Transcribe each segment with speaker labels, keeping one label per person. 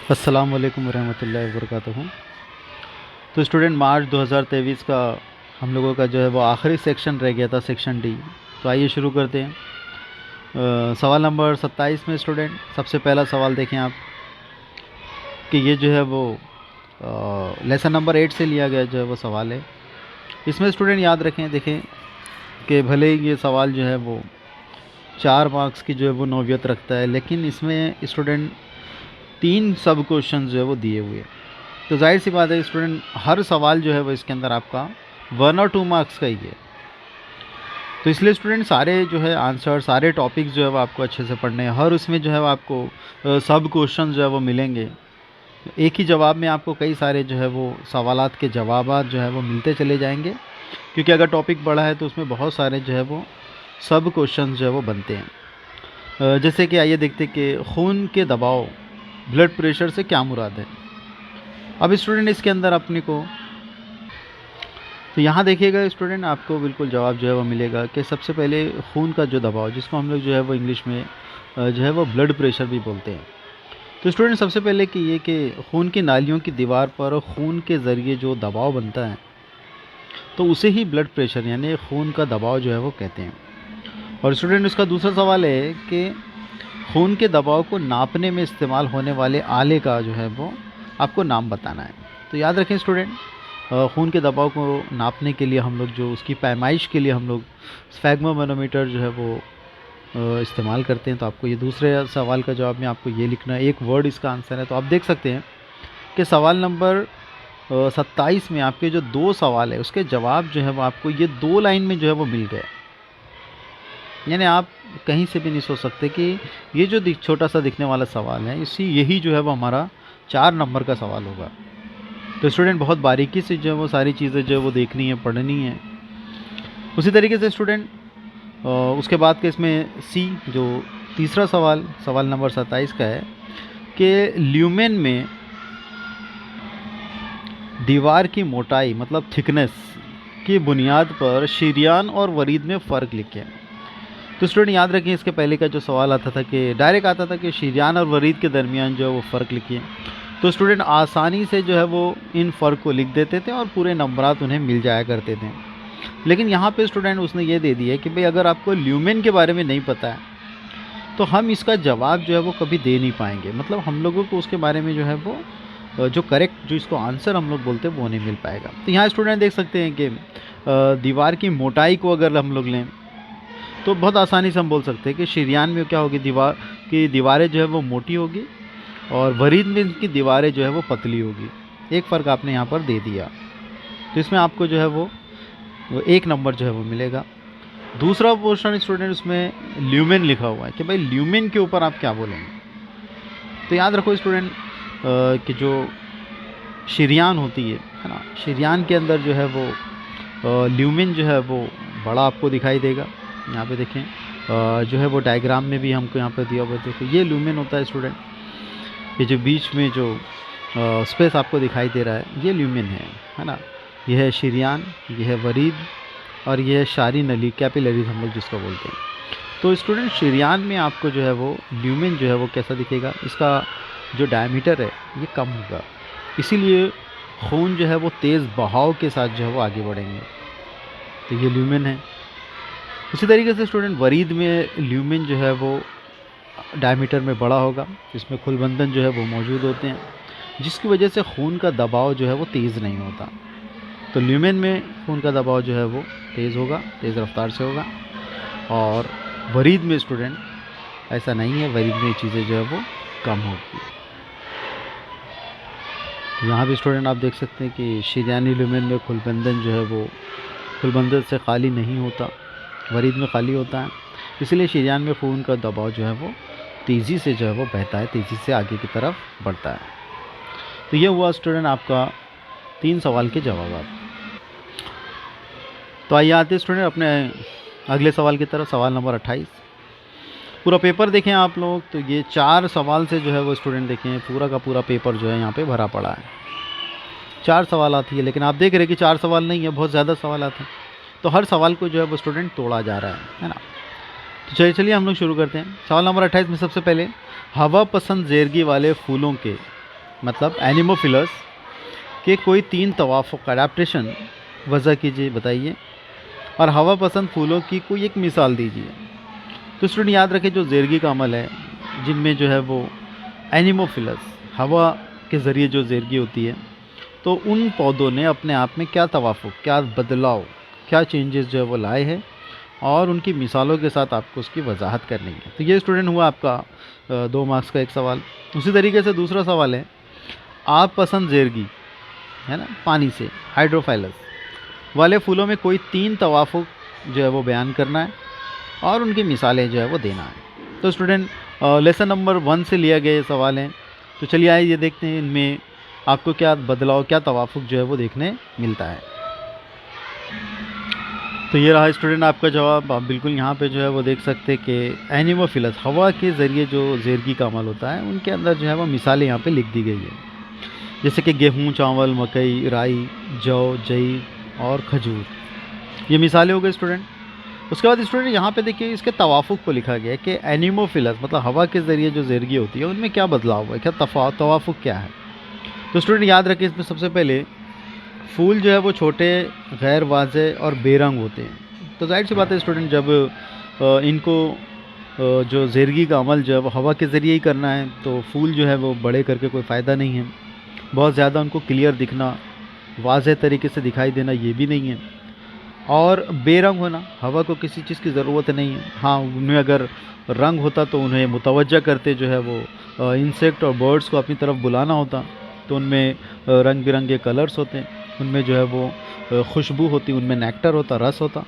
Speaker 1: अस्सलाम वालेकुम रहमतुल्लाहि व बरकातुहू। तो स्टूडेंट मार्च 2023 का हम लोगों का जो है वो आखिरी सेक्शन रह गया था, सेक्शन डी। तो आइए शुरू करते हैं। सवाल नंबर 27 में स्टूडेंट सबसे पहला सवाल देखें आप कि ये जो है वो लेसन नंबर 8 से लिया गया जो है वो सवाल है। इसमें स्टूडेंट याद रखें, देखें कि भले ही ये सवाल जो है वो 4 मार्क्स की जो है वो नौयत रखता है, लेकिन इसमें स्टूडेंट 3 सब क्वेश्चन जो है वो दिए हुए हैं। तो जाहिर सी बात है स्टूडेंट, हर सवाल जो है वो इसके अंदर आपका 1 और 2 मार्क्स का ही है। तो इसलिए स्टूडेंट सारे जो है आंसर, सारे टॉपिक्स जो है वो आपको अच्छे से पढ़ने हैं। हर उसमें जो है वो आपको सब क्वेश्चन जो है वो मिलेंगे। एक ही जवाब में आपको कई सारे जो है वो सवालात के जवाबात जो है वो मिलते चले जाएंगे, क्योंकि अगर टॉपिक बड़ा है तो उसमें बहुत सारे जो है वो सब क्वेश्चन जो है वो बनते हैं। जैसे कि आइए देखते कि खून के दबाव, ब्लड प्रेशर से क्या मुराद है। अब स्टूडेंट इसके अंदर अपने को, तो यहाँ देखिएगा स्टूडेंट, आपको बिल्कुल जवाब जो है वो मिलेगा कि सबसे पहले खून का जो दबाव, जिसको हम लोग जो है वो इंग्लिश में जो है वो ब्लड प्रेशर भी बोलते हैं। तो स्टूडेंट सबसे पहले कि ये कि खून की नालियों की दीवार पर खून के ज़रिए जो दबाव बनता है, तो उसे ही ब्लड प्रेशर यानी खून का दबाव जो है वो कहते हैं। और स्टूडेंट उसका दूसरा सवाल है कि खून के दबाव को नापने में इस्तेमाल होने वाले आले का जो है वो आपको नाम बताना है। तो याद रखें स्टूडेंट, खून के दबाव को नापने के लिए हम लोग जो उसकी पैमाइश के लिए हम लोग स्फैग्मोमैनोमीटर जो है वो इस्तेमाल करते हैं। तो आपको ये दूसरे सवाल का जवाब में आपको ये लिखना है, एक वर्ड इसका आंसर है। तो आप देख सकते हैं कि सवाल नंबर 27 में आपके जो 2 सवाल है उसके जवाब जो है वो आपको ये 2 लाइन में जो है वो मिल गए। यानी आप कहीं से भी नहीं सोच सकते कि ये जो छोटा सा दिखने वाला सवाल है, यही जो है वो हमारा 4 नंबर का सवाल होगा। तो स्टूडेंट बहुत बारीकी से जो है वो सारी चीज़ें जो है वो देखनी है, पढ़नी है। उसी तरीके से स्टूडेंट उसके बाद के इसमें सी, जो तीसरा सवाल, सवाल नंबर 27 का है कि ल्यूमेन में दीवार की मोटाई मतलब थिकनेस की बुनियाद पर शरीयान और वरीद में फ़र्क लिखें। तो स्टूडेंट याद रखें, इसके पहले का जो सवाल आता था कि डायरेक्ट आता था कि शरीयान और वरीद के दरमियान जो है वो फ़र्क लिखिए। तो स्टूडेंट आसानी से जो है वो इन फ़र्क को लिख देते थे और पूरे नंबरात उन्हें मिल जाया करते थे। लेकिन यहाँ पे स्टूडेंट उसने ये दे दिया कि भाई अगर आपको ल्यूमेन के बारे में नहीं पता है तो हम इसका जवाब जो है वो कभी दे नहीं पाएंगे। मतलब हम लोगों को उसके बारे में जो है वो जो करेक्ट, जो इसको आंसर हम लोग बोलते हैं वो नहीं मिल पाएगा। तो यहाँ स्टूडेंट देख सकते हैं कि दीवार की मोटाई को अगर हम लोग लें तो बहुत आसानी से हम बोल सकते हैं कि शरीयान में क्या होगी, दीवार की दीवारें जो है वो मोटी होगी और वरीद में इनकी दीवारें जो है वो पतली होगी। एक फ़र्क आपने यहाँ पर दे दिया, तो इसमें आपको जो है वो 1 नंबर जो है वो मिलेगा। दूसरा पोर्शन स्टूडेंट उसमें ल्यूमेन लिखा हुआ है कि भाई ल्यूमेन के ऊपर आप क्या बोलेंगे। तो याद रखो स्टूडेंट कि जो शरीयान होती है ना, शरीयान के अंदर जो है वो ल्यूमेन जो है वो बड़ा आपको दिखाई देगा। यहाँ पे देखें जो है वो डायग्राम में भी हमको यहाँ पे दिया हुआ है, देखो ये ल्यूमेन होता है स्टूडेंट। ये जो बीच में जो स्पेस आपको दिखाई दे रहा है ये ल्यूमेन है ना। यह है शरीयान, यह है वरीद और यह है शारी नली, कैपिलरीज हम लोग जिसको बोलते हैं। तो स्टूडेंट शरीयान में आपको जो है वो ल्यूमेन जो है वो कैसा दिखेगा, इसका जो डायमीटर है ये कम होगा, इसीलिए खून जो है वो तेज़ बहाव के साथ जो है वो आगे बढ़ेंगे। तो ये ल्यूमेन है। उसी तरीके से स्टूडेंट वरीद में ल्यूमेन जो है वो डायमीटर में बड़ा होगा, इसमें खुलबंधन जो है वो मौजूद होते हैं, जिसकी वजह से खून का दबाव जो है वो तेज़ नहीं होता। तो ल्यूमेन में खून का दबाव जो है वो तेज़ होगा, तेज़ रफ्तार से होगा। और वरीद में स्टूडेंट ऐसा नहीं है, वरीद में चीज़ें जो है वो कम होगी। तो यहाँ भी स्टूडेंट आप देख सकते हैं कि शरीयानी ल्यूमेन में खुलबंधन जो है वो खुलबंधन से खाली नहीं होता, वरीद में खाली होता है, इसलिए शरीयान में खून का दबाव जो है वो तेज़ी से जो है वो बहता है, तेज़ी से आगे की तरफ बढ़ता है। तो ये हुआ स्टूडेंट आपका 3 सवाल के जवाब। तो आइए आते स्टूडेंट अपने अगले सवाल की तरफ, सवाल नंबर 28। पूरा पेपर देखें आप लोग, तो ये 4 सवाल से जो है वो स्टूडेंट देखें पूरा का पूरा पेपर जो है यहाँ पे भरा पड़ा है। 4 सवाल आती है, लेकिन आप देख रहे हैं कि 4 सवाल नहीं है, बहुत ज़्यादा सवाल आते हैं। तो हर सवाल को जो है वो स्टूडेंट तोड़ा जा रहा है ना। तो चलिए हम लोग शुरू करते हैं। सवाल नंबर 28 में सबसे पहले, हवा पसंद ज़ेरगी वाले फूलों के मतलब एनिमोफिलस के कोई 3 तवाफ़ुक अडेप्टेशन वज़ह कीजिए, बताइए। और हवा पसंद फूलों की कोई एक मिसाल दीजिए। तो स्टूडेंट याद रखें, जो ज़ेरगी का अमल है, जिनमें जो है वो एनिमोफिलस, हवा के ज़रिए जो ज़ेरगी होती है, तो उन पौधों ने अपने आप में क्या तवाफ़ुक, क्या बदलाव, क्या चेंजेस जो है वो लाए हैं, और उनकी मिसालों के साथ आपको उसकी वजाहत करनी है। तो ये स्टूडेंट हुआ आपका 2 मार्क्स का एक सवाल। उसी तरीके से दूसरा सवाल है, आप पसंद ज़ेरगी है ना, पानी से, हाइड्रोफाइलस वाले फूलों में कोई 3 तवाफ़ुक जो है वो बयान करना है और उनकी मिसालें जो है वो देना है। तो स्टूडेंट लेसन नंबर 1 से लिया गया ये सवाल है। तो चलिए आइए ये देखते हैं इनमें आपको क्या बदलाव, क्या तवाफ़ुक जो है वो देखने मिलता है। तो ये रहा स्टूडेंट आपका जवाब। आप बिल्कुल यहाँ पे जो है वो देख सकते हैं कि एनिमोफिलस, हवा के ज़रिए जो ज़ेरगी का अमल होता है, उनके अंदर जो है वो मिसालें यहाँ पे लिख दी गई है, जैसे कि गेहूँ, चावल, मकई, राई, जौ, जई और खजूर। ये मिसालें हो गई स्टूडेंट। उसके बाद स्टूडेंट यहाँ पे देखिए इसके तवाफ़ुक को लिखा गया है कि एनिमोफिलस मतलब हवा के ज़रिए जो ज़ेरगी होती है उनमें क्या बदलाव है, क्या तवाफ़ुक क्या है। तो स्टूडेंट याद रखिए, इसमें सबसे पहले फूल जो है वो छोटे, गैर वाज़े और बेरंग होते हैं। तो जाहिर सी बात है स्टूडेंट, जब इनको जो ज़ेरगी का अमल जो है वो हवा के ज़रिए ही करना है, तो फूल जो है वो बड़े करके कोई फ़ायदा नहीं है। बहुत ज़्यादा उनको क्लियर दिखना, वाज़े तरीके से दिखाई देना, ये भी नहीं है। और बेरंग होना, हवा को किसी चीज़ की ज़रूरत नहीं है। हाँ, उनमें अगर रंग होता तो उन्हें मुतवज्जा करते जो है वो इंसेक्ट और बर्ड्स को अपनी तरफ बुलाना होता, तो उनमें रंग बिरंगे कलर्स होते हैं, उनमें जो है वो खुशबू होती, उनमें नेक्टर होता, रस होता।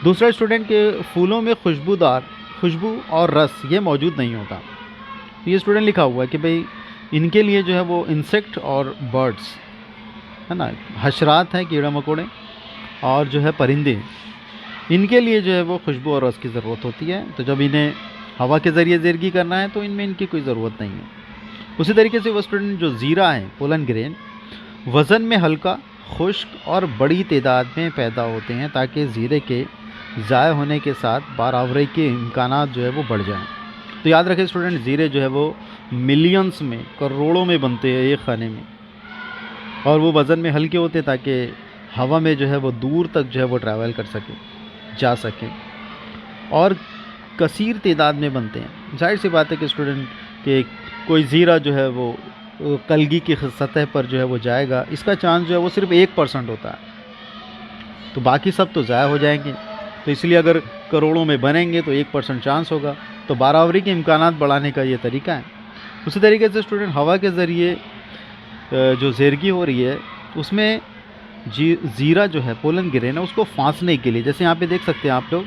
Speaker 1: दूसरा स्टूडेंट के फूलों में खुशबू और रस ये मौजूद नहीं होता। तो ये स्टूडेंट लिखा हुआ है कि भाई इनके लिए जो है वो इंसेक्ट और बर्ड्स है ना, हशरात हैं, कीड़ा मकोड़े और जो है परिंदे, इनके लिए जो है वो खुशबू और रस की ज़रूरत होती है। तो जब इन्हें हवा के ज़रिए ज़ेरगी करना है तो इनमें इनकी कोई ज़रूरत नहीं है। उसी तरीके से वो स्टूडेंट जो ज़ीरा है, पोलन ग्रेन, वज़न में हल्का, खुश्क और बड़ी तादाद में पैदा होते हैं ताकि ज़ीरे के ज़ाय होने के साथ बारावरी के इम्कानात जो है वो बढ़ जाएँ। तो याद रखें स्टूडेंट, ज़ीरे जो है वो मिलियंस में, करोड़ों में बनते हैं एक खाने में, और वो वज़न में हल्के होते हैं ताकि हवा में जो है वो दूर तक जो है वो ट्रैवल कर सके, जा सके, और कसीर तादाद में बनते हैं। जाहिर सी बात है कि स्टूडेंट के कोई ज़ीरा जो है वो कलगी की सतह पर जो है वो जाएगा, इसका चांस जो है वो सिर्फ 1% होता है, तो बाकी सब तो ज़ाया हो जाएंगे। तो इसलिए अगर करोड़ों में बनेंगे तो 1% चांस होगा। तो बारावरी के इम्कानात बढ़ाने का ये तरीका है। उसी तरीके से स्टूडेंट हवा के ज़रिए जो ज़ेरगी हो रही है उसमें ज़ीरा जो है, पोलन ग्रेन है, उसको फांसने के लिए, जैसे यहाँ पे देख सकते हैं आप लोग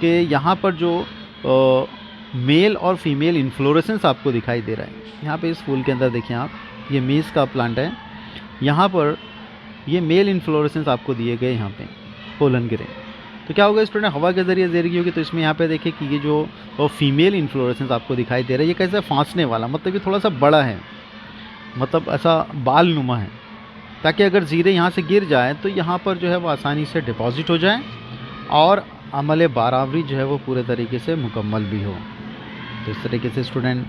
Speaker 1: कि यहाँ पर जो मेल और फीमेल इन्फ्लोरेसेंस आपको दिखाई दे रहा है। यहाँ पे इस फूल के अंदर देखिए आप, ये मेज़ का प्लांट है, यहाँ पर ये मेल इन्फ्लोरेसेंस आपको दिए गए यहाँ पे पोलन ग्रेन। तो क्या होगा स्टूडेंट, हवा के ज़रिए ज़ेरगी होगी, तो इसमें यहाँ पे देखिए कि ये जो फीमेल इन्फ्लोरेसेंस आपको दिखाई दे रहा है, ये कैसे फांसने वाला, मतलब ये थोड़ा सा बड़ा है, मतलब ऐसा बाल नुमा है, ताकि अगर ज़ीरे यहाँ से गिर जाए तो यहाँ पर जो है वो आसानी से डिपॉज़िट हो जाए और अमल बारावरी जो है वो पूरे तरीके से मुकम्मल भी हो। तो इस तरीके से स्टूडेंट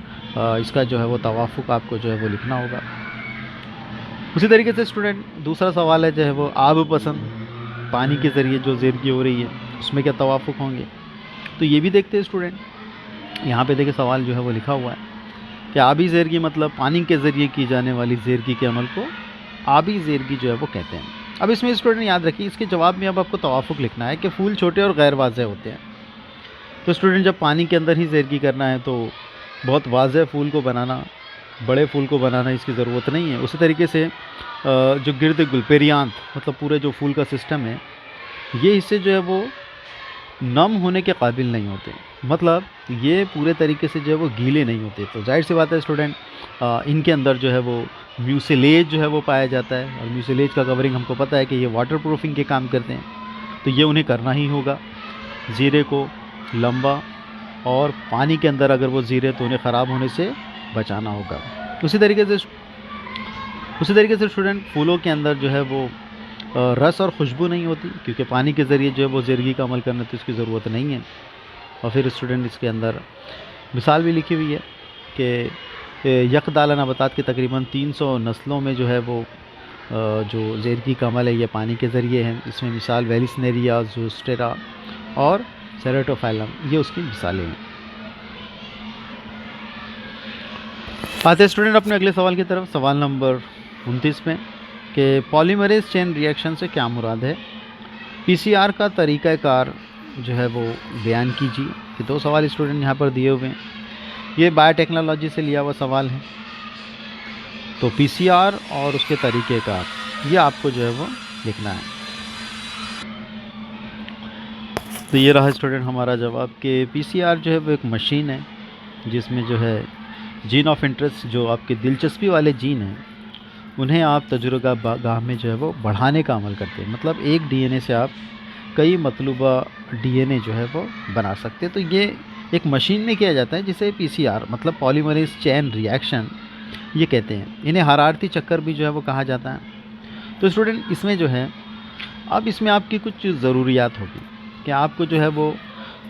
Speaker 1: इसका जो है वो तवाफ़ुक आपको जो है वो लिखना होगा। उसी तरीके से स्टूडेंट दूसरा सवाल है जो है वो आब पसंद, पानी के ज़रिए जो ज़ेरगी हो रही है उसमें क्या तवाफ़ुक होंगे। तो ये भी देखते हैं स्टूडेंट, यहाँ पे देखिए सवाल जो है वो लिखा हुआ है कि आबी ज़ेरगी मतलब पानी के ज़रिए की जाने वाली ज़ेरगी के अमल को आबी ज़ेरगी जो है वो कहते हैं। अब इसमें स्टूडेंट याद रखिए, इसके जवाब में अब आपको तवाफ़ुक लिखना है कि फूल छोटे और गैर वाज़े होते हैं। तो स्टूडेंट जब पानी के अंदर ही ज़ेरगी करना है तो बहुत वाज़े फूल को बनाना, बड़े फूल को बनाना इसकी ज़रूरत नहीं है। उसी तरीके से जो गिर्द गुलपेरियांत मतलब पूरे जो फूल का सिस्टम है, ये हिस्से जो है वो नम होने के काबिल नहीं होते, मतलब ये पूरे तरीके से जो है वो गीले नहीं होते। तो जाहिर सी बात है स्टूडेंट, इनके अंदर जो है वो म्यूसिलेज जो है वो पाया जाता है, और म्यूसिलेज का कवरिंग हमको पता है कि ये वाटर प्रूफिंग के काम करते हैं, तो ये उन्हें करना ही होगा। ज़ीरे को लंबा और पानी के अंदर अगर वो ज़ीरे तो उन्हें ख़राब होने से बचाना होगा। उसी तरीके से स्टूडेंट फूलों के अंदर जो है वो रस और खुशबू नहीं होती, क्योंकि पानी के ज़रिए जो है वो ज़ेरगी का अमल करने तो इसकी ज़रूरत नहीं है। और फिर स्टूडेंट इसके अंदर मिसाल भी लिखी हुई है कि यकदाला नबातात की तकरीबन 300 नस्लों में जो है वो जो ज़ेर की कमल है ये पानी के ज़रिए है। इसमें मिसाल वेलिसनेरिया, ज़ोस्टेरा और सेरेटोफाइलम ये उसकी मिसालें हैं। आते हैं स्टूडेंट अपने अगले सवाल की तरफ, सवाल नंबर 29 में कि पॉलीमरेज चेन रिएक्शन से क्या मुराद है। पीसीआर का तरीक़ाकार जो है वो बयान कीजिए। ये दो सवाल स्टूडेंट यहाँ पर दिए हुए हैं, ये बायोटेक्नोलॉजी से लिया हुआ सवाल है। तो पीसीआर और उसके तरीक़ेकार ये आपको जो है वो लिखना है। तो ये रहा स्टूडेंट हमारा जवाब कि पीसीआर जो है वो एक मशीन है जिसमें जो है जीन ऑफ इंटरेस्ट, जो आपके दिलचस्पी वाले जीन हैं, उन्हें आप तजुर्बा गाह में जो है वो बढ़ाने का अमल करते हैं। मतलब एक डीएनए से आप कई मतलूबा डीएनए जो है वो बना सकते हैं। तो ये एक मशीन में किया जाता है जिसे पीसीआर मतलब पॉलीमरेज चेन रिएक्शन ये कहते हैं। इन्हें हरारती चक्कर भी जो है वो कहा जाता है। तो स्टूडेंट इसमें जो है अब इसमें आपकी कुछ ज़रूरियात होगी कि आपको जो है वो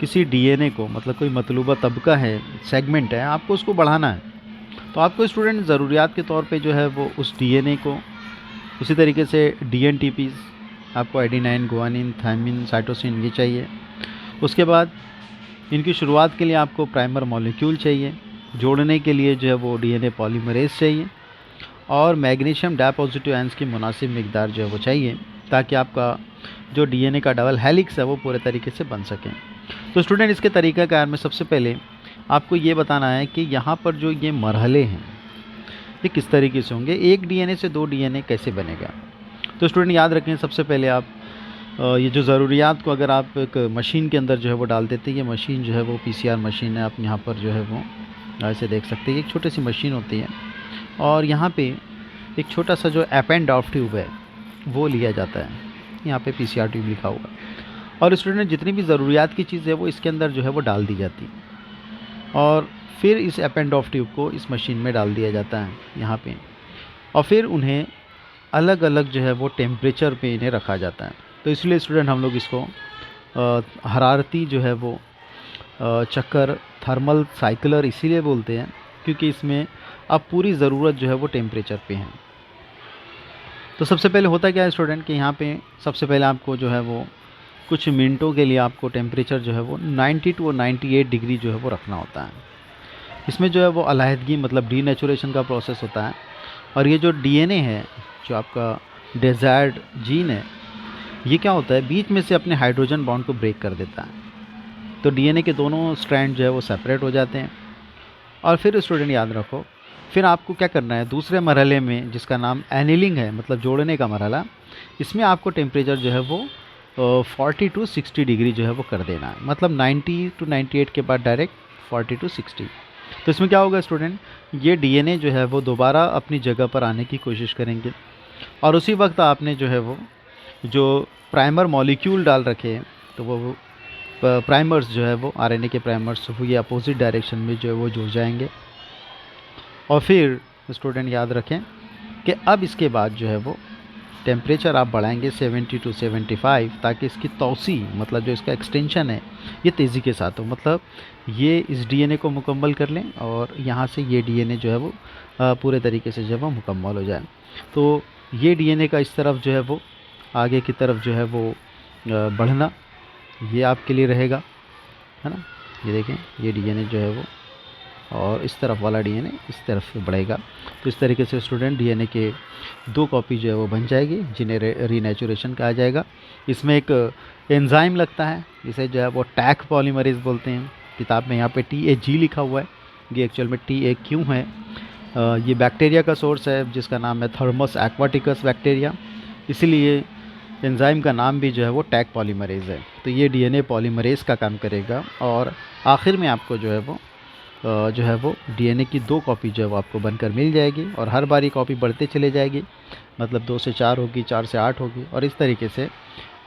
Speaker 1: किसी डीएनए को, मतलब कोई मतलूबा तबका है, सेगमेंट है, आपको उसको बढ़ाना है। तो आपको स्टूडेंट ज़रूरियात के तौर पे जो है वो उस डीएनए को, उसी तरीके से डीएनटीपीज़ आपको एडेनाइन, गुआनिन, थायमिन, साइटोसिन ये चाहिए। उसके बाद इनकी शुरुआत के लिए आपको प्राइमर मॉलिक्यूल चाहिए, जोड़ने के लिए जो है वो डीएनए पॉलीमरेज चाहिए, और मैग्नीशियम डायपॉजिटिव आयंस की मुनासिब मिकदार जो है वो चाहिए ताकि आपका जो डीएनए का डबल हेलिक्स है वो पूरे तरीके से बन सकें। तो स्टूडेंट इसके तरीक़ाकार में सबसे पहले आपको ये बताना है कि यहाँ पर जो ये मरहले हैं ये किस तरीके से होंगे, एक डीएनए से दो डीएनए कैसे बनेगा। तो स्टूडेंट याद रखें, सबसे पहले आप ये जो ज़रूरियात को अगर आप एक मशीन के अंदर जो है वो डाल देते हैं, ये मशीन जो है वो पीसीआर मशीन है। आप यहाँ पर जो है वो ऐसे देख सकते हैं, एक छोटी सी मशीन होती है और यहाँ पे एक छोटा सा जो एपेंड ऑफ ट्यूब है वो लिया जाता है, यहाँ पे पीसीआर ट्यूब लिखा हुआ, और स्टूडेंट जितनी भी ज़रूरियात की चीज़ है वो इसके अंदर जो है वो डाल दी जाती है और फिर इस एपेंड ऑफ ट्यूब को इस मशीन में डाल दिया जाता है यहाँ पे, और फिर उन्हें अलग अलग जो है वो टेम्परेचर पे इन्हें रखा जाता है। तो इसलिए स्टूडेंट हम लोग इसको हरारती जो है वो चक्कर, थर्मल साइक्लर इसीलिए बोलते हैं क्योंकि इसमें अब पूरी ज़रूरत जो है वो टेम्परेचर पे है। तो सबसे पहले होता क्या है स्टूडेंट कि यहाँ पे सबसे पहले आपको जो है वो कुछ मिनटों के लिए आपको टेम्परेचर जो है वो 90 टू 98 डिग्री जो है वो रखना होता है। इसमें जो है वो अलहदगी मतलब डीनेचुरेशन का प्रोसेस होता है, और ये जो डीएनए है, जो आपका डिज़ायर्ड जीन है, ये क्या होता है बीच में से अपने हाइड्रोजन बॉन्ड को ब्रेक कर देता है। तो डीएनए के दोनों स्ट्रैंड जो है वो सेपरेट हो जाते हैं। और फिर स्टूडेंट याद रखो, फिर आपको क्या करना है दूसरे मरहले में जिसका नाम एनिलिंग है, मतलब जोड़ने का मरहला, इसमें आपको टेम्परेचर जो है वो 40 टू 60 डिग्री जो है वो कर देना है। मतलब 90 टू 98 के बाद डायरेक्ट 40 टू 60। तो इसमें क्या होगा स्टूडेंट, ये डीएनए जो है वो दोबारा अपनी जगह पर आने की कोशिश करेंगे, और उसी वक्त आपने जो है वो जो प्राइमर मॉलिक्यूल डाल रखे हैं, तो वो प्राइमर्स जो है वो आरएनए के प्राइमर्स वो ये अपोजिट डायरेक्शन में जो है वो जुड़ जाएंगे। और फिर स्टूडेंट याद रखें कि अब इसके बाद जो है वो टेम्परेचर आप बढ़ाएंगे 70 टू 75 ताकि इसकी तौसी मतलब जो इसका एक्सटेंशन है ये तेज़ी के साथ हो। मतलब ये इस डीएनए को मुकम्मल कर लें और यहाँ से ये डीएनए जो है वो पूरे तरीके से जो है वो मुकम्मल हो जाए। तो ये डीएनए का इस तरफ जो है वो आगे की तरफ जो है वो बढ़ना ये आपके लिए रहेगा, है ना। ये देखें, ये डीएनए जो है वो और इस तरफ वाला डीएनए इस तरफ बढ़ेगा। तो इस तरीके से स्टूडेंट डीएनए के दो कॉपी जो है वो बन जाएगी जिन्हें रीनेचुरेशन कहा जाएगा। इसमें एक एंजाइम लगता है, इसे जो है वो टैक पॉलीमरेज बोलते हैं। किताब में यहाँ पे TAG लिखा हुआ है, ये एक्चुअल में TAQ है। ये बैक्टीरिया का सोर्स है जिसका नाम है थर्मस एक्वाटिकस बैक्टीरिया, इसीलिए एंजाइम का नाम भी जो है वो टैक पॉलीमरेज है। तो ये डीएनए पॉलीमरेज का काम करेगा और आखिर में आपको जो है वो डीएनए की दो कॉपी जो है वो आपको बनकर मिल जाएगी, और हर बार ये कॉपी बढ़ते चले जाएगी, मतलब 2 से 4 होगी, 4 से 8 होगी, और इस तरीके से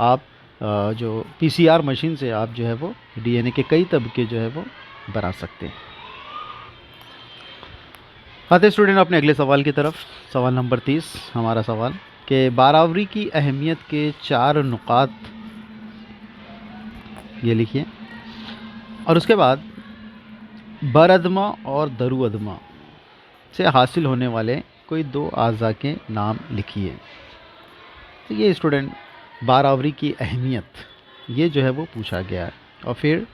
Speaker 1: आप जो पीसीआर मशीन से आप जो है वो डीएनए के कई तबके जो है वो बना सकते हैं। आते स्टूडेंट अपने अगले सवाल की तरफ, सवाल नंबर 30 हमारा सवाल कि बारावरी की अहमियत के 4 नुकात ये लिखिए, और उसके बाद बरअदमा और दरुअदमा से हासिल होने वाले कोई दो अज़ा के नाम लिखिए। तो ये स्टूडेंट बारावरी की अहमियत ये जो है वो पूछा गया है। और फिर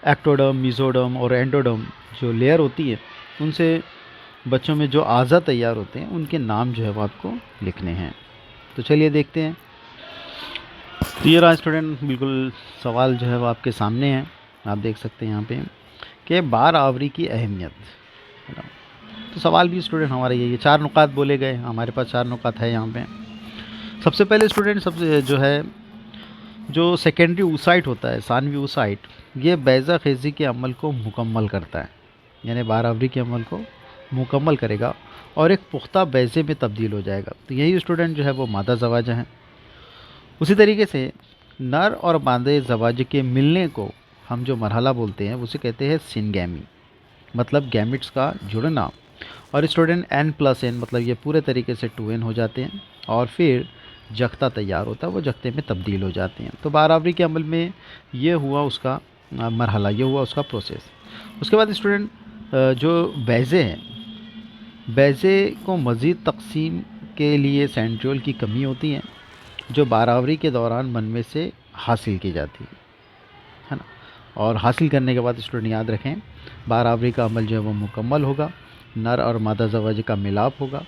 Speaker 1: एक्टोडर्म, मीज़ोडर्म और एंडोडर्म जो लेयर होती है उनसे बच्चों में जो अज़ा तैयार होते हैं उनके नाम जो है वो आपको लिखने हैं। तो चलिए देखते हैं। तो ये रहा स्टूडेंट, बिल्कुल सवाल जो है वो आपके सामने है। आप देख सकते हैं यहाँ पे कि बारावरी की अहमियत, है ना। तो सवाल भी स्टूडेंट हमारा यही है, 4 नुकात बोले गए, हमारे पास 4 नुकात है यहाँ पे। सबसे पहले स्टूडेंट सबसे जो है जो सेकेंडरी ऊसाइट होता है, सानवी ऊसाइट, ये बैज़ा खेज़ी के अमल को मुकम्मल करता है, यानी बारावरी के अमल को मुकम्मल करेगा और एक पुख्ता बैज़े में तब्दील हो जाएगा। तो यही स्टूडेंट जो है वो मादा ज़वाजा है। उसी तरीके से नर और मादे ज़वाज के मिलने को हम जो मरहला बोलते हैं उसे कहते हैं सिनगैमी, मतलब गैमिट्स का जुड़ना। और स्टूडेंट n+n मतलब ये पूरे तरीके से 2n हो जाते हैं और फिर जख्ता तैयार होता है, वो जख्ते में तब्दील हो जाते हैं। तो बारावरी के अमल में ये हुआ उसका मरहला, ये हुआ उसका प्रोसेस। उसके बाद स्टूडेंट जो बैज़े हैं, बैज़े को मज़ीद तकसीम के लिए सेंट्रियोल की कमी होती है जो बारावरी के दौरान बनने से हासिल की जाती है ना। और हासिल करने के बाद स्टूडेंट याद रखें बारावरी का अमल जो है वो मुकम्मल होगा, नर और मादा ज़वाज का मिलाप होगा।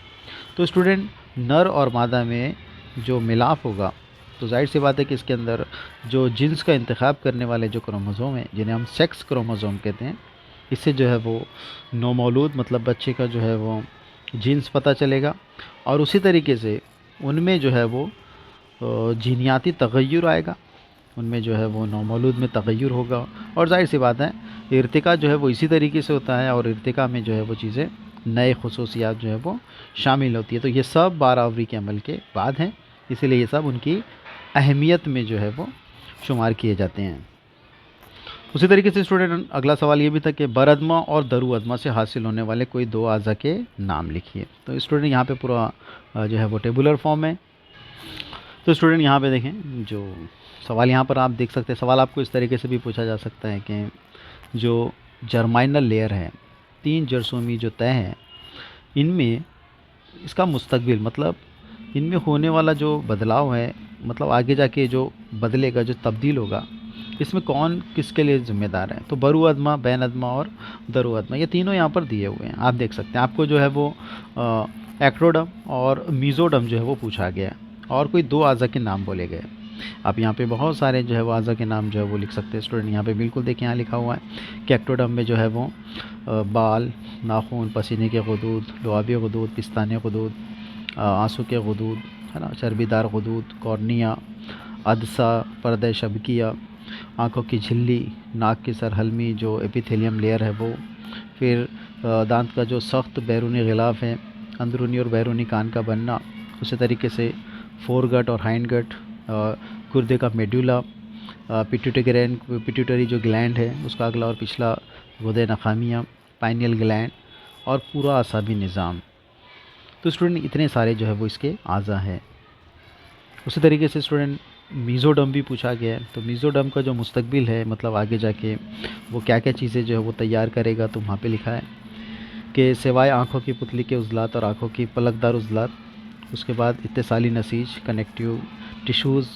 Speaker 1: तो स्टूडेंट नर और मादा में जो मिलाप होगा तो जाहिर सी बात है कि इसके अंदर जो जिन्स का इंतखाब करने वाले जो क्रोमोज़ोम हैं, जिन्हें हम सेक्स क्रोमोज़ोम कहते हैं, इससे जो है वो नौमौलूद मतलब बच्चे का जो है वो जीन्स पता चलेगा। और उसी तरीके से उनमें जो है वो जीनियाती तग़य्युर आएगा, उनमें जो है वो नौमौलूद में तग़य्युर होगा। और जाहिर सी बात है इर्तिका जो है वो इसी तरीके से होता है और इर्तिका में जो है वो चीज़ें नए ख़ुसूसियात जो है वो शामिल होती है। तो ये सब बारावरी के अमल के बाद हैं, इसीलिए ये सब उनकी अहमियत में जो है वो शुमार किए जाते हैं। उसी तरीके से स्टूडेंट अगला सवाल ये भी था कि बरअदमा और दरुअदमा से हासिल होने वाले कोई दो अज़ा के नाम लिखिए। तो स्टूडेंट यहाँ पे पूरा जो है वो टेबुलर फॉर्म है। तो स्टूडेंट यहाँ पे देखें जो सवाल यहाँ पर आप देख सकते हैं, सवाल आपको इस तरीके से भी पूछा जा सकता है कि जो जर्माइनल लेयर है, 3 जरसोमी जो तय है, इनमें इसका मुस्तकबिल मतलब इनमें होने वाला जो बदलाव है, मतलब आगे जाके जो बदलेगा, जो तब्दील होगा, इसमें कौन किसके लिए ज़िम्मेदार है। तो बरू अदमा, बैन अदमा और दरू अदमा, ये तीनों यहाँ पर दिए हुए हैं, आप देख सकते हैं। आपको जो है वो एक्टोडम और मीज़ोडम जो है वो पूछा गया है और कोई दो अज़ा के नाम बोले गए। आप यहाँ पे बहुत सारे जो है वो अज़ा के नाम जो है वो लिख सकते हैं स्टूडेंट। यहाँ पे बिल्कुल देखिए, यहाँ लिखा हुआ है कि एक्टोडम में जो है वो बाल, नाखून, पसीने के गुदूद, लुआबी गुदूद, पिस्ताने गुदूद, आंसू के गुदूद, है ना, चर्बीदार गुदूद, कॉर्निया, अदसा, पर्दा शबकिया, आँखों की झिल्ली, नाक की सरहलमी जो एपिथेलियम लेयर है वो, फिर दांत का जो सख्त बैरूनी गिलाफ है, अंदरूनी और बैरूनी कान का बनना, उसी तरीके से फोरगट और हाइंडगट, गुर्दे का मेडुला, पिट्यूटरी जो ग्लैंड है उसका अगला और पिछला गुर्दे नखामिया, पाइनियल ग्लैंड और पूरा असाबी निज़ाम। तो स्टूडेंट इतने सारे जो है वो इसके अज़ा हैं। उसी तरीके से स्टूडेंट मीज़ोडम भी पूछा गया है। तो मीज़ोडम का जो मुस्तकबिल है, मतलब आगे जाके वो क्या क्या चीज़ें जो है वो तैयार करेगा, तो वहाँ पे लिखा है कि सिवाय आँखों की पुतली के उज़लात और आँखों की पलकदार उज़लात, उसके बाद इत्तेसाली नसीज, कनेक्टिव टिश्यूज़,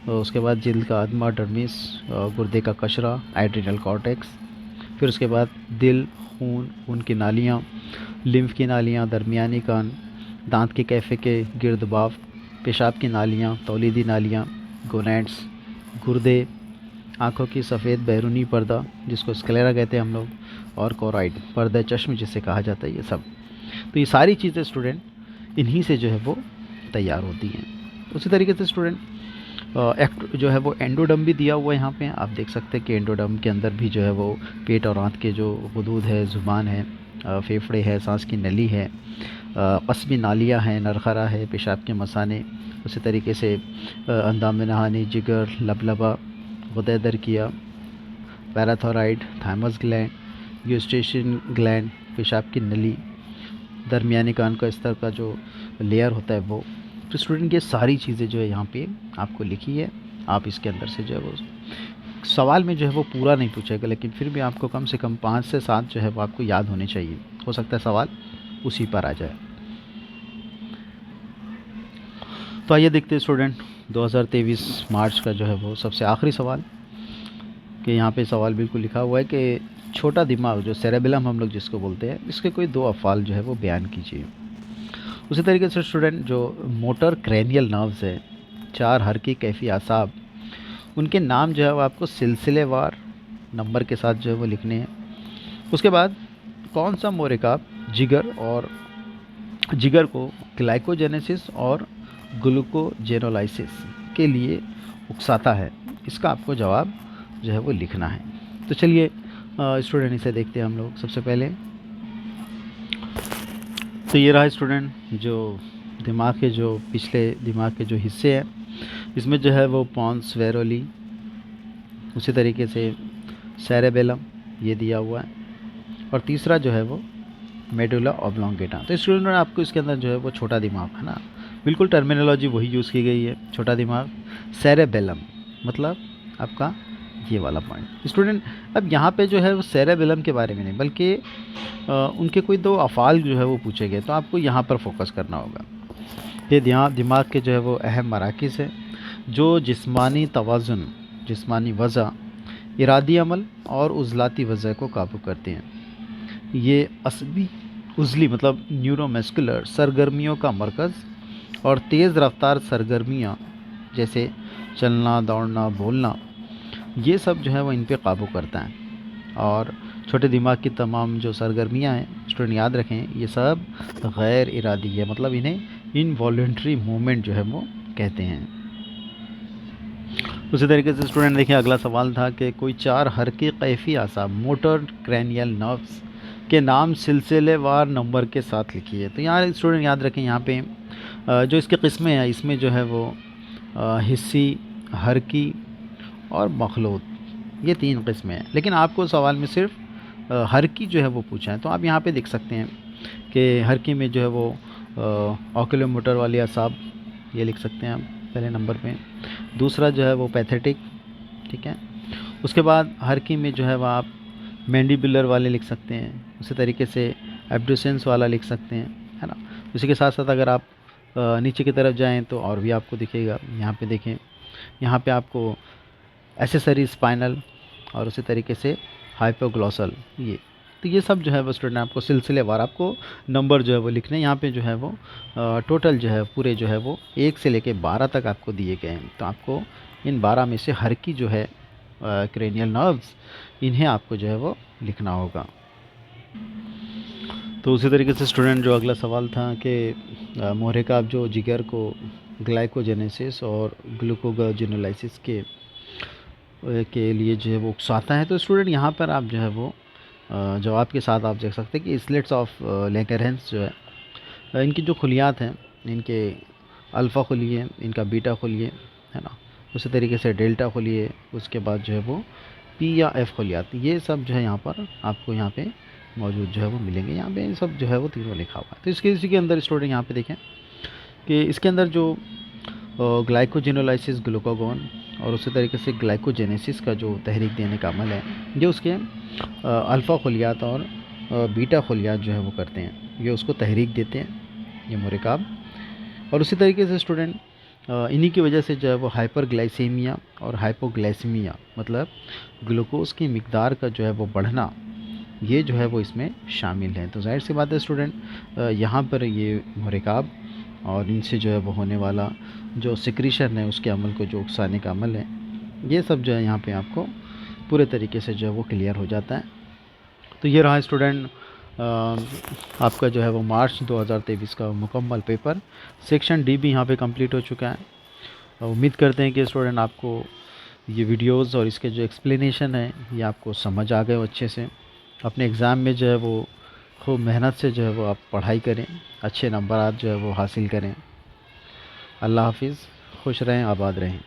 Speaker 1: उसके बाद जिल्द का अदमा, डर्मिस, गुर्दे का कशरा, एड्रिनल कॉर्टेक्स, फिर उसके बाद दिल, खून की नालियाँ, लिम्फ की नालियाँ, दरमियानी कान, दांत के कैफ़े के गिरदबाव, पेशाब की नालियाँ, तौलीदी नालियाँ, गोनैड्स, गुर्दे, आँखों की सफ़ेद बैरूनी पर्दा जिसको स्क्लेरा कहते हैं हम लोग, और कोराइड, पर्दा चश्म जिसे कहा जाता है, ये सब। तो ये सारी चीज़ें स्टूडेंट इन्हीं से जो है वो तैयार होती हैं। उसी तरीके से स्टूडेंट एक्ट जो है वो एंडोडम भी दिया हुआ है यहाँ पे, आप देख सकते हैं कि एंडोडम के अंदर भी जो है वो पेट और आंत के जो गुदूद है, ज़ुबान है, फेफड़े है, सांस की नली है, कस्बी नालियाँ हैं, नरखरा है, पेशाब के मसाने, उसी तरीके से अंदाम नहानी, जिगर, लबलबा, गुदा दरकिया, पैराथोराइड, थाइमस ग्लैंड, यूस्टेशन ग्लैंड, पेशाब की नली, दरमियानी कान का स्तर का जो लेयर होता है वो। तो स्टूडेंट ये सारी चीज़ें जो है यहाँ पे आपको लिखी है, आप इसके अंदर से जो है वो सवाल में जो है वो पूरा नहीं पूछेगा, लेकिन फिर भी आपको कम से कम 5 से 7 जो है वो आपको याद होने चाहिए। हो सकता है सवाल उसी पर आ जाए। तो आइए देखते हैं स्टूडेंट 2023 मार्च का जो है वो सबसे आखिरी सवाल, कि यहाँ पे सवाल बिल्कुल लिखा हुआ है कि छोटा दिमाग जो सेरेबेलम हम लोग जिसको बोलते हैं, इसके कोई 2 अफ़ाल जो है वो बयान कीजिए। उसी तरीके से स्टूडेंट जो मोटर क्रैनियल नर्व्स है, 4 हरकी कैफी आसाब, उनके नाम जो है वो आपको सिलसिलेवार नंबर के साथ जो है वो लिखने हैं। उसके बाद कौन सा मोरेकाब जिगर को ग्लाइकोजेनेसिस और ग्लूकोजेनोलाइसिस के लिए उकसाता है, इसका आपको जवाब जो है वो लिखना है। तो चलिए स्टूडेंट इसे देखते हैं हम लोग। सबसे पहले तो ये रहा स्टूडेंट जो दिमाग के जो पिछले दिमाग के जो हिस्से हैं, इसमें जो है वो पॉन्स वेरोली, उसी तरीके से सेरेबेलम ये दिया हुआ है, और तीसरा जो है वो मेडुला ऑब्लोंगेटा। तो स्टूडेंट आपको इसके अंदर जो है वो छोटा दिमाग है ना, बिल्कुल टर्मिनोलॉजी वही यूज़ की गई है, छोटा दिमाग सेरेबेलम, मतलब आपका ये वाला पॉइंट स्टूडेंट। अब यहाँ पे जो है वो सेरेबेलम के बारे में नहीं, बल्कि उनके कोई 2 अफ़ाल जो है वो पूछे गए, तो आपको यहाँ पर फोकस करना होगा। ये दिमाग के जो है वो अहम मराकिज़ है जो जिस्मानी तवाज़ुन, जिस्मानी वज़ा, इरादी अमल और उज़लाती वज़ा को काबू करते हैं। ये असबी उज़ली मतलब न्यूरोमस्कुलर सरगर्मियों का मरकज़ और तेज़ रफ्तार सरगर्मियाँ जैसे चलना, दौड़ना, बोलना, ये सब जो है वो इन पे काबू करता है। और छोटे दिमाग की तमाम जो सरगर्मियाँ हैं स्टूडेंट याद रखें, ये सब गैर इरादी है, मतलब इन्हें इनवॉलेंट्री मूवमेंट जो है वो कहते हैं। उसी तरीके से स्टूडेंट देखिए अगला सवाल था कि कोई 4 हरकी कैफी आसाब मोटर क्रैनियल नर्व्स के नाम सिलसिलेवार नंबर के साथ लिखिए। तो यहाँ स्टूडेंट याद रखें, यहाँ पे जो इसके किस्में हैं, इसमें जो है वो हिस्सी, हरकी और मखलूत, ये 3 किस्में हैं। लेकिन आपको सवाल में सिर्फ हरकी जो है वो पूछा है। तो आप यहाँ पे देख सकते हैं कि हरकी में जो है वो ऑक्यूलोमोटर वाली असाब ये लिख सकते हैं आप पहले नंबर पे। दूसरा जो है वो पैथेटिक, ठीक है। उसके बाद हरकी में जो है वो आप मैंडिबुलर वाले लिख सकते हैं, उसी तरीके से एब्डुसेंस वाला लिख सकते हैं, है ना। उसी के साथ साथ अगर आप नीचे की तरफ जाएं तो और भी आपको दिखेगा। यहाँ पे देखें, यहाँ पे आपको एसेसरी स्पाइनल और उसी तरीके से हाइपोग्लॉसल, तो ये सब जो है वो स्टूडेंट आपको सिलसिलेवार आपको नंबर जो है वो लिखने। यहाँ पे जो है वो टोटल जो है पूरे जो है वो 1 से लेके 12 तक आपको दिए गए हैं। तो आपको इन 12 में से हर की जो है क्रेनियल नर्व्स, इन्हें आपको जो है वो लिखना होगा। तो उसी तरीके से स्टूडेंट जो अगला सवाल था कि मोरेकाब जो जिगर को ग्लाइकोजेनेसिस और ग्लूकोजेनोलाइसिस के लिए जो है वो उकसाता है। तो स्टूडेंट यहाँ पर आप जो है वो जवाब के साथ आप देख सकते हैं कि स्लिट्स ऑफ लैंगरहैंस जो है, इनकी जो खुलियात हैं, इनके अल्फ़ा खुलिए, इनका बीटा खुलिए, है ना। उसी तरीके से डेल्टा खुलिए, उसके बाद जो है वो पी या एफ खुलियात, ये सब जो है यहाँ पर आपको यहाँ पे मौजूद जो है वो मिलेंगे। यहाँ पे सब जो है वो तीनों लिखा हुआ है। तो इसी के अंदर स्टूडेंट यहाँ पे देखें कि इसके अंदर जो ग्लाइकोजेनोलाइसिस ग्लूकागोन और उसी तरीके से ग्लाइकोजेनेसिस का जो तहरीक देने का अमल है, ये उसके अल्फ़ा खुलियात और बीटा खुलियात जो है वो करते हैं, ये उसको तहरीक देते हैं, ये मोरेकाब। और उसी तरीके से स्टूडेंट इन्हीं की वजह से जो है वो हाइपरग्लाइसेमिया और हाइपोग्लाइसेमिया, मतलब ग्लूकोज की मिकदार का जो है वो बढ़ना, ये जो है वो इसमें शामिल है। तो जाहिर सी बात है स्टूडेंट यहाँ पर ये मोरेकाब और इनसे जो है वो होने वाला जो सिक्रीशन है, उसके अमल को जो उकसाने का अमल है, ये सब जो है यहाँ पे आपको पूरे तरीके से जो है वो क्लियर हो जाता है। तो ये रहा स्टूडेंट आपका जो है वो मार्च 2023 का मुकम्मल पेपर। सेक्शन डी भी यहाँ पे कंप्लीट हो चुका है। उम्मीद करते हैं कि स्टूडेंट आपको ये वीडियोस और इसके जो एक्सप्लेनेशन है ये आपको समझ आ गए हो अच्छे से। अपने एग्ज़ाम में जो है वो खूब मेहनत से जो है वो आप पढ़ाई करें, अच्छे नंबरात जो है वो हासिल करें। अल्लाह हाफिज़, खुश रहें, आबाद रहें।